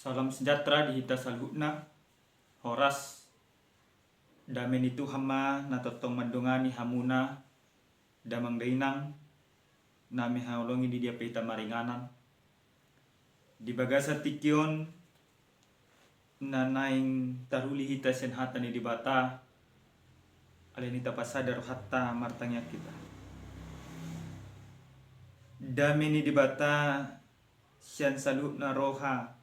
Salam sejahtera di hita salhutna horas damen itu hama natotong madongani hamuna damang dainang nami haulongi di dia pita maringanan di bagasa tikion nanaing taruli hita sen hata ni di bata alenita pasadar hatta martangnya kita dameni di bata sian salhutna roha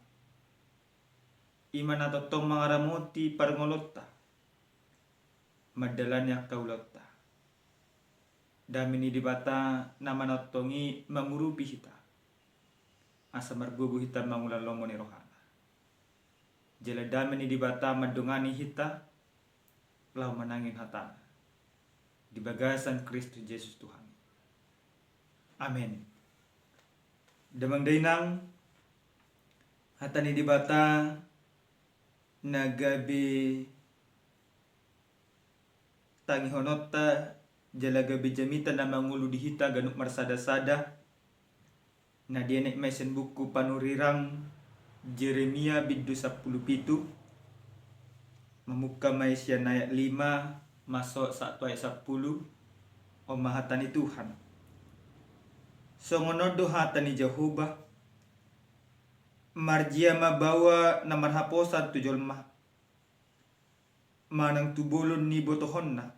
iman atau mangaramoti parngolotta madalanya kaulotta damini dibata nama notongi mangurupi hita asa margubu hita mangulan lomo ni rohana jela damini dibata madungani hita lau manangin hatana di bagasan Kristus Yesus Tuhan. Amin. Damang dainang hatani dibata nagabi tangi honotta jala gabi jamita na mangulu dihita ganuk marsada-sada na dienek mesen buku panurirang Jeremia biddu 10 memuka maisya ayat 5 masuk 1 ayat 10 o mahatani Tuhan songonodo hatani Jehovah marjia mabawa na marhaposan tu jolma manang tubulon ni botohonna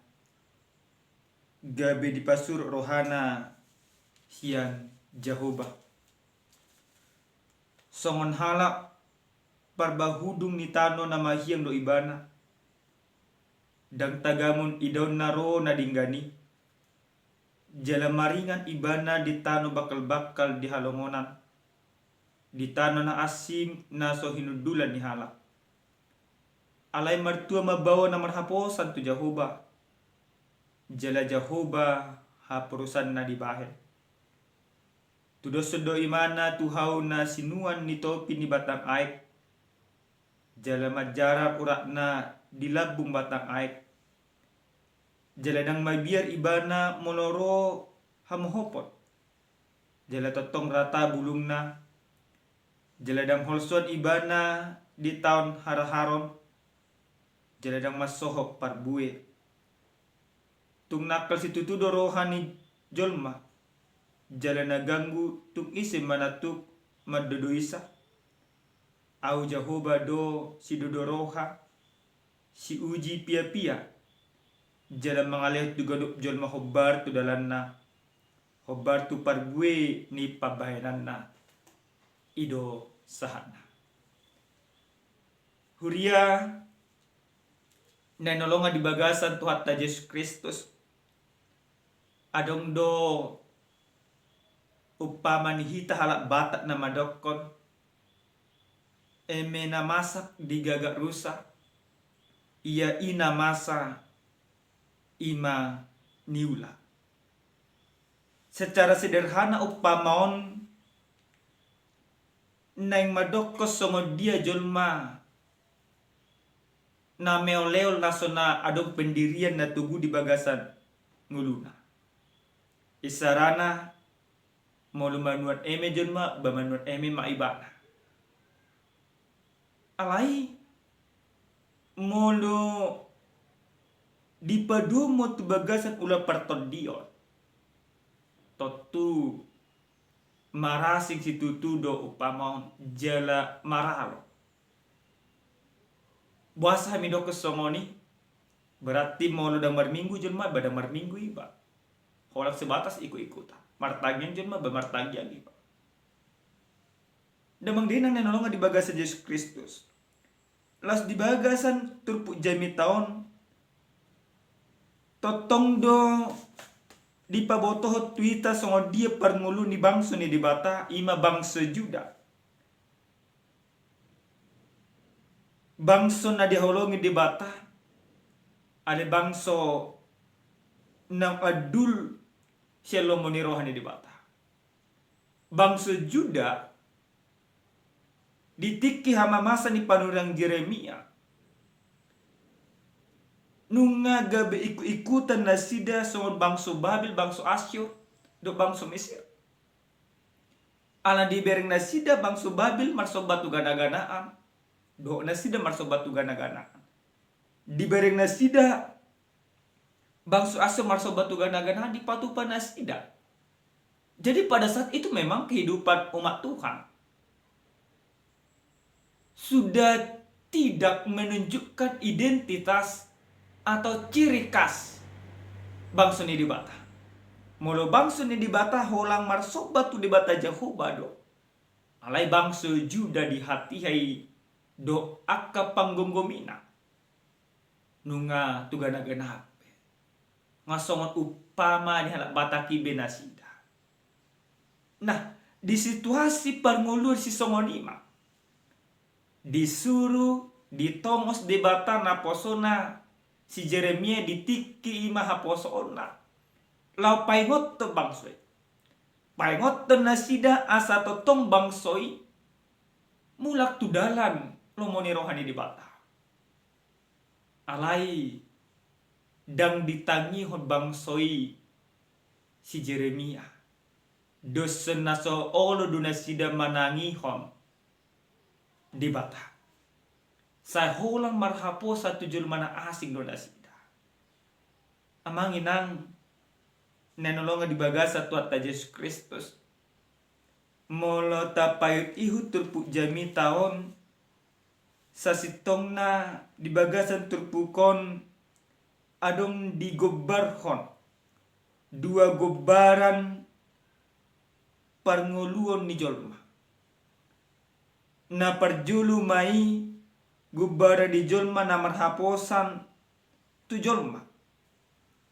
gabe dipasur rohana hian Jehovah songon halak parbahudung ni tano na mahiang do ibana dang tagamun idon naro na dinggani jala maringan ibana di tano bakal-bakal di halongonan di tanah na asing na so hinudulan ni halak alay martua mabawa na marhaposan tu Jehovah jala Jehovah hapurusan na di bahen tudosodo imana tuhau na sinuan ni topi ni batang aik jala majarap urak na dilabung batang aik jala dang mabiar ibana monoro hamohopot jala totong rata bulung na jeladang holson ibana di tahun haraharon jeladang masohok parbue tung nakal situ tu rohani jolma jalana ganggu tung isim manatuk madodoisa au Jehovah do si dodoroha si uji pia-pia jalan mengalir tu gaduk jolma hobar tu dalanna hobar tu parbue ni pabayananna ido sahana huria nanolonga di bagasan tu hatta Yesus Kristus adong do upama ni hita halak batak na madokon eme na masak di gagak rusa ia ina masa ima niula secara sederhana upamaon naing madokos songo dia jolma na meoleo nasona adong pendirian na tugu di bagasan nguluna isarana molu manuan eme jolma bamanuan eme maibana alai molu dipadumo tu bagasan ula partodion totu marasing si tutudo upama jala maralo buasa mido kesongoni berarti mau ludang marminggu jelma badang marminggu iba holak sebatas ikut-ikutan martagian jelma bamartagian iba damang dinang nanolonga di bagasan Yesus Kristus las di bagasan turpu jami taon totong do di pabotoh tuita songo dia parngulu ni bangso ni dibata ima bangso Juda bangso na diholongi dibata ale bangso nang adul shalom ni rohani dibata bangso Juda ditiki hama masa ni panurang Jeremia nunga gabe ikut-ikutan nasida songon bangso Babil bangso Asyur do bangso Mesir Ala di bereng nasida bangso Babil marsobat tu gana-ganaan. Do nasida marsobat tu gana-ganaan. Di bereng nasida bangso aso marsobat tu gana-ganaan di patupan nasida. Jadi pada saat itu memang kehidupan umat Tuhan sudah tidak menunjukkan identitas atau ciri khas bangsa ni di bata. Molo bangsa ni di bata holang marsobat tu di bata Jehovah do. Alai bangsa Juda di hati hai do akka panggonggomina. Nunga tugana-gana ngasongot upama di halak bata kibe nasida. Nah, di situasi pangulur si songonima disuruh ditongos di bata na posona si Jeremia ditiki ima haposona lau paingot te bangsoi paingot te nasida asa totong bangsoi mulak tu dalan lomoni rohani di bata alai dang ditangi hot bangsoi si Jeremia dosen naso olo dunasida manangi hon di bata saya holang marhapo satu jul mana asing donasida amang inang nenolonga di bagasa tuat ta Yesus Kristus molo tapayut ihu turpu jami taon sasitongna di bagasan turpukon adong di gobarhon dua gobaran parngoluon ni jolma na parjulu mai gubara di jolma na marhaposan tu jolma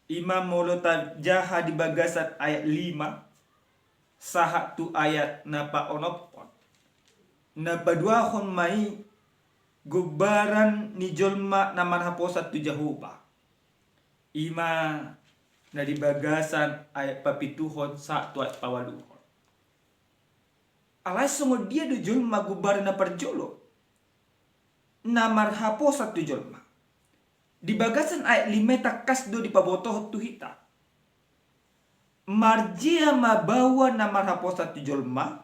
imam molota jaha di bagasan ayat 5 saha tu ayat na paonopon na paduahon mai gubaran ni jolma na marhaposan tu Jehovah ima na di bagasan ayat papituhon sa tu ayat pawaluhon alai songo dia do jolma gubar na parjolo na marhapo satu jolma di bagasan ayat 5 takas do di pabotoh tu hita marjia mabawa na marhapo satu jolma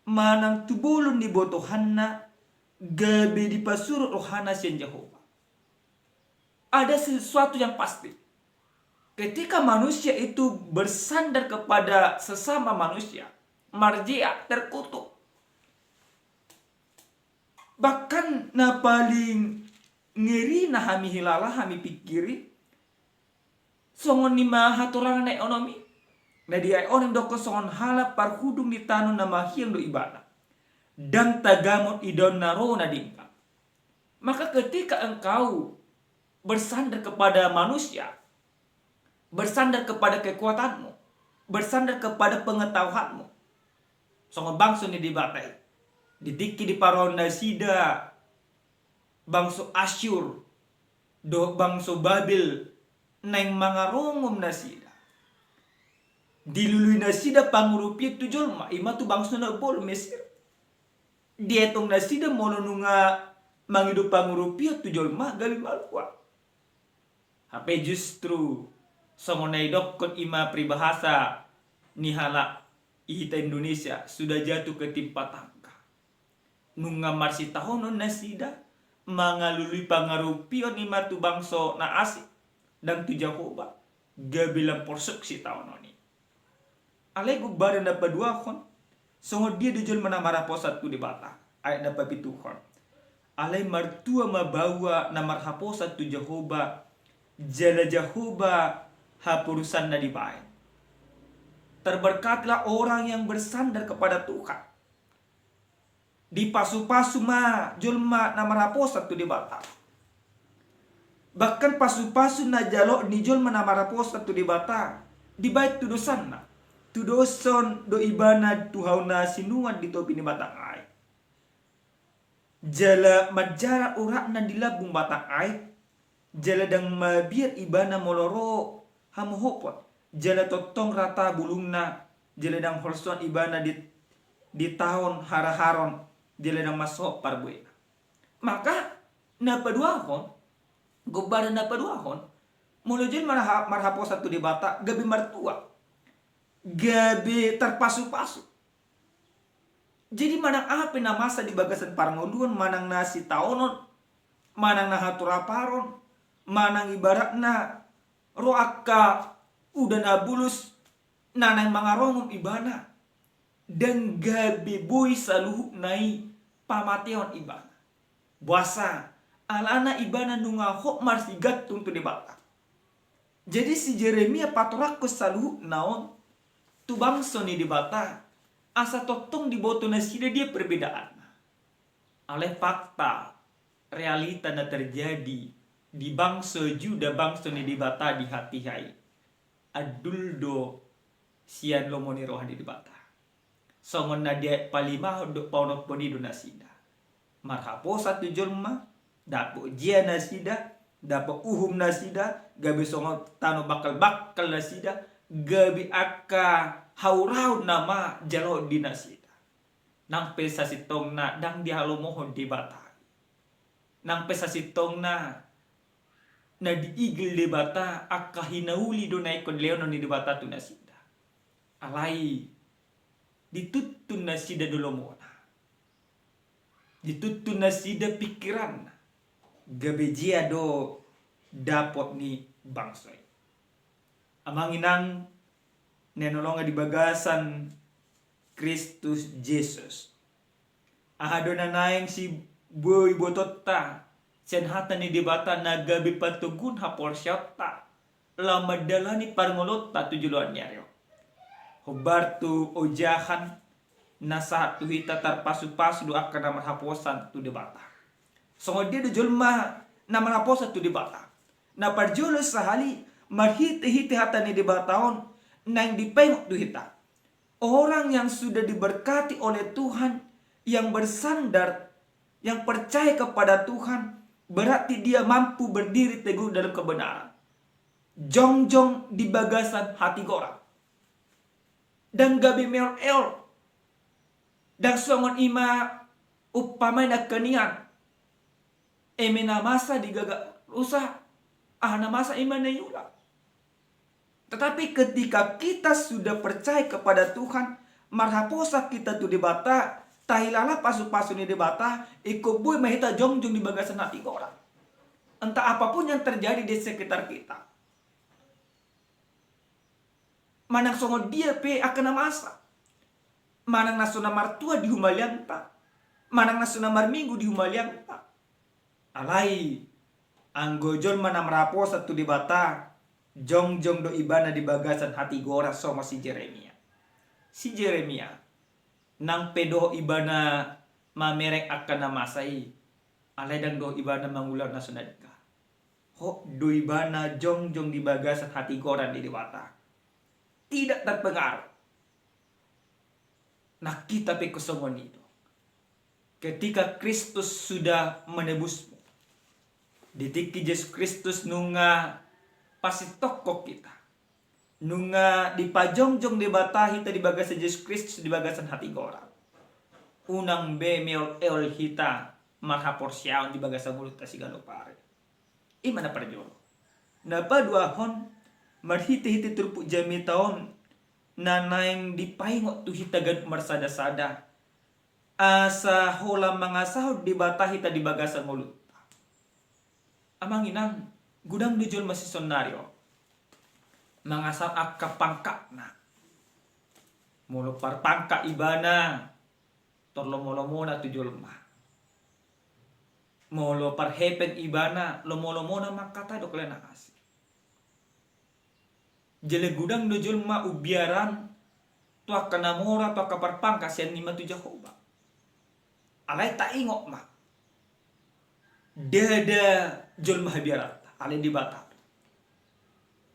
manang tubulun di botohanna gabe di pasurut rohana sian Jehovah. Ada sesuatu yang pasti ketika manusia itu bersandar kepada sesama manusia marjia terkutuk bahkan na paling ngeri na hami hilala hami pikiri songon ni mahaturang na ekonomi na dia onem doko songon hala parhudung di tanun na mahiang do ibadah dan tagamot idon naro na dingka maka ketika engkau bersandar kepada manusia bersandar kepada kekuatanmu bersandar kepada pengetahuanmu songo bangso ni dibatai ditiki di paron nasida bangso Asyur do bangso Babil neng mangarongom nasida dilului nasida pangurupi tu jolma ima tu bangso na bol Mesir dietong nasida mono nunga mangidu pangurupi tu jolma gali malwa hape justru songo naidokon ima pribahasa nihala ihita Indonesia sudah jatuh ke timpa tangka nunga marsi tahonon nasida mangalului pangarupion ima tu bangso na asik dan tu Jehovah gabilang porsuk si tahononi alai gubaran dapat dua kon songo dia dujul menamara posat tu di bata ayat dapat pituhon alai martua mabawa namar haposat tu Jehovah jala Jehovah hapurusan na di baik. Terberkatlah orang yang bersandar kepada Tuhan. Di pasu-pasu ma julma namar haposat tu di bata. Bahkan pasu-pasu na jalo ni julma namar haposat tu di bata. Di bait tu dosan na. Tu doson do ibana tuhauna sinuan di topi ni batang ai. Jala majara urak na dilabung batang ai. Jala dang mabiar ibana moloro hamuhopot. Jala totong rata bulungna jala dang holson ibana di tahun haraharon jala dang masuk parbuena. Maka napaduahon gobara napaduahon mulujin marhapo satu di bata gabi martua gabi terpasu-pasu Jadi manang apa na masa di bagasan parangoluan, manang nasi taonon, manang na haturaparon, manang ibarat na roaka udah na bulus nanang mga rongom ibana dan gabi boy saluhu nai pamateon ibana buasa alana ibana nunga hok marsigat tuntu debata. Jadi si Jeremia patorakko saluhu naon tu bangso ni debata asa totong di boto na sida dia perbedaan oleh fakta realita na terjadi di bangso Juda bangso ni debata di hati hai aduldo sian lomoni rohan di debata songon na dia palima do paunok poni do nasida marhapo satu jelma dapo jia nasida dapo uhum nasida gabi songon tano bakal nasida gabi akka haurau nama jalo di nasida nang pesa sitong na dang di halo mohon di bata nang pesa sitong na diigil di bata akka hinauli do na ikon leono ni di bata tu nasida alai ditutun na sida dulu mona ditutun na sida pikiran gabejia do dapot ni bangsoy amanginang nenolonga di bagasan Kristus Jesus ahado na naing si boy bototta sen hata ni debata na gabi patugun hapor syata lamadalani parngolotta tujuluan nyaryo Hubartu ojahan nasa tu hita tarpasu-pasu do akan nama haposan tu debata. Songo dia do jolma nama haposan tu debata. Na parjolo sahali marhite-hite hata ni debataon nang dipengok tu hita. Orang yang sudah diberkati oleh Tuhan, yang bersandar, yang percaya kepada Tuhan, berarti dia mampu berdiri teguh dalam kebenaran. Jongjong di bagasan hati orang. Dan gabi meol dan songon ima upamay na kanian na masa di gaga usah na masa ima na yula. Tetapi ketika kita sudah percaya kepada Tuhan marhaposa kita tu debata tahilala pasu-pasu ni debata ikubuy mahita jongjong di bagasan hati orang. Entah apapun yang terjadi di sekitar kita, manang songo dia pe akan masa manang nasuna martua di humalianta manang nasuna marminggu di humalianta alai anggojol mana merapo satu di bata jongjong do ibana di bagasan hati gora sama si Jeremia nang pedo ibana mamerek akan namasai alai dan do ibana mangular nasunadika ho do ibana jongjong di bagasan hati gora di bata tidak terpengaruh. Nah kita pekosongon itu. Ketika Kristus sudah menebusmu. Ditiki Yesus Kristus nunga pasti toko kita. Nunga dipajongjong di bata hita di bagasan Yesus Kristus di bagasan hati orang. Unang bemeol eol hita marhapor siyaon di bagasan mulut tasigalo pare. Imana perjolo. Napa dua hon marhiti-hiti turpuk jami taon nanaing dipaingot tu hita gad marsada-sada asa hola mangasahod di bata hita di bagasan mulut amang inang gudang dujol masih sonario mangasal akka pangka na mulo parpangka ibana torlo molo-mona tujol ma molo parhepen ibana lo molo-mona makata do klena asi jele gudang do julma ubiaran tu akan namora tu akan parpangka sian nima tu Jehovah alai tak ingok ma dada julma habiarat alai di bata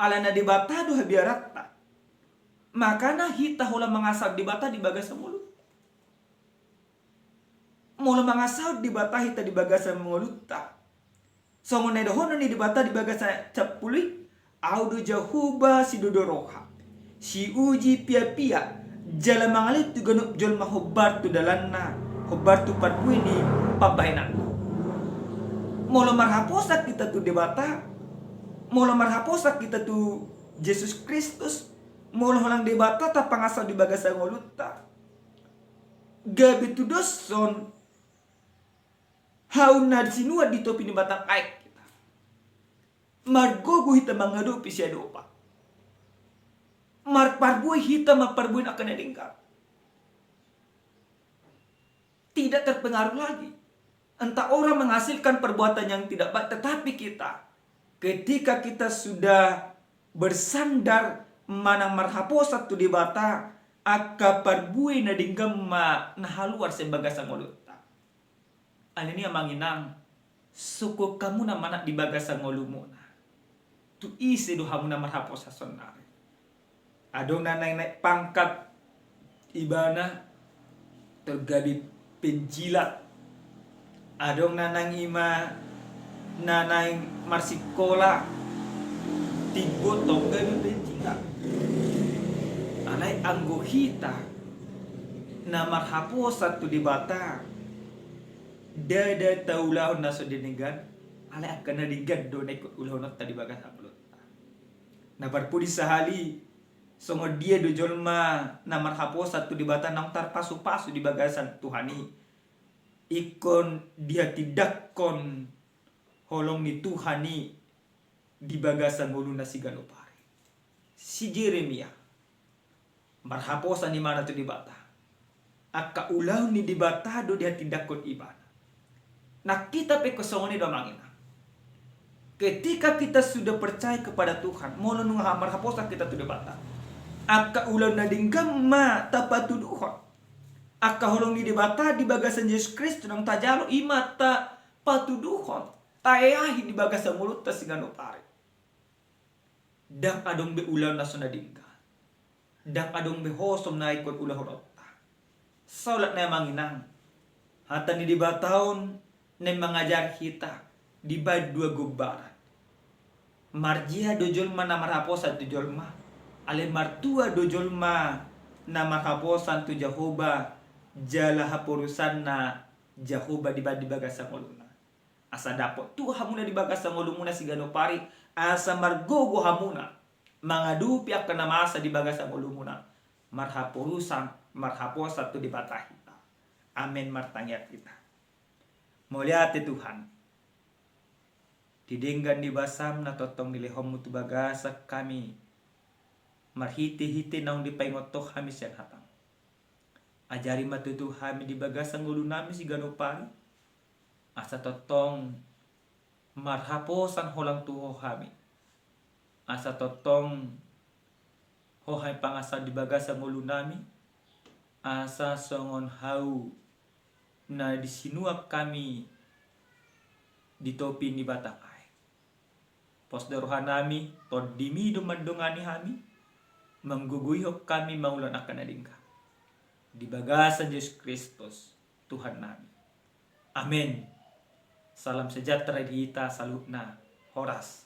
alai na di bata do habiarat makana hita hula mangasab di bata di bagasan mulut mula mangasab di bata hita di bagasan mulut ta songon na dohono ni di bata di bagasan capuli audu jahuba si dodoroha si uji pia-pia jala mangalit tu ganuk jol mahobar tu dalanna hobar tu parpuini pabaina molo marhaposa kita tu debata molo marhaposa kita tu Yesus Kristus molo halang debata ta pangasal di bagasan ngolutta gabi tu doson hauna sinua di topi ni batang aik kita. Margogo hita manghadupi siya dopa. Marparbuay hita maparbuin akan nadingkap. Tidak terpengaruh lagi. Entah orang menghasilkan perbuatan yang tidak baik, tetapi kita, ketika kita sudah bersandar manang marhaposat tu di bata, aka parbuay na dinggam nahaluar sebagai sangoluta. Alini amanginang, suko kamu na manak di bagas sangolumo na. Tu isi dohamu na marhaposat sonare. Adong na naik pangkat ibana tergabi penjilat. Adong nanang ima nanang marsikola tigo gabi penjilat. Alay anggohita na marhaposat tu di bata. Dada taulahon na so dinigan. Alay akan nadigad do na ikut ulahon tadi bagas ablot. Na barpudi sahali songo dia do jolma na marhaposat tu di bata nang tarpasu-pasu di bagasan Tuhani. Ikon dia tidak kon holong ni Tuhani di bagasan mulu na si Ganopari. Si Jeremia marhaposan di mana tu di bata. Aka ulau ni di bata do dia tidak kon ibana. Nah kita pe kosongo ni do mangina. Ketika kita sudah percaya kepada Tuhan, molo nung marhaposan kita tu di bata. Aka ulau na dinggam ma tapatuduhon. Aka holong ni dibata di bagasan Yesus Kristus nang tajalo imata patuduhon. Tayahi di bagasan mulut ta singano pare. Dang adong be ulau na sona dingga. Dang adong be hosom na ikon ulau horota. Saulat na manginang. Hata ni dibataon na mengajar kita di bad dua gubaran. Marjia dojolma na marhaposan tu jolma. Ale martua dojolma na marhaposan tu Jehovah jala hapurusan na Jehovah di bagasa ngoluna. Asa dapot tu hamuna di bagasa ngolumuna si Ganopari asa margogo hamuna mangadupi akan nama asa di bagasa ngolumuna marhaposan tu di batahita. Amin martangyat kita. Mulyati Tuhan. Didenggan di basam na totong nilihom tu bagasa kami. Marhiti-hiti naung di paingotoh kami siang hatang. Ajari matutu kami di bagasang ulu nami si Ganopari. Asa totong marhaposan holang tuho kami. Asa totong hohay pangasa di bagasang ulu nami. Asa songon hau na disinuap kami di topi ni batangay. Posdaruhan nami todimi dumandungani kami. Mengguguyok kami maulan akan adingka di bagasan Yesus Kristus Tuhan nami. Amin. Salam sejahtera di kita salutna horas.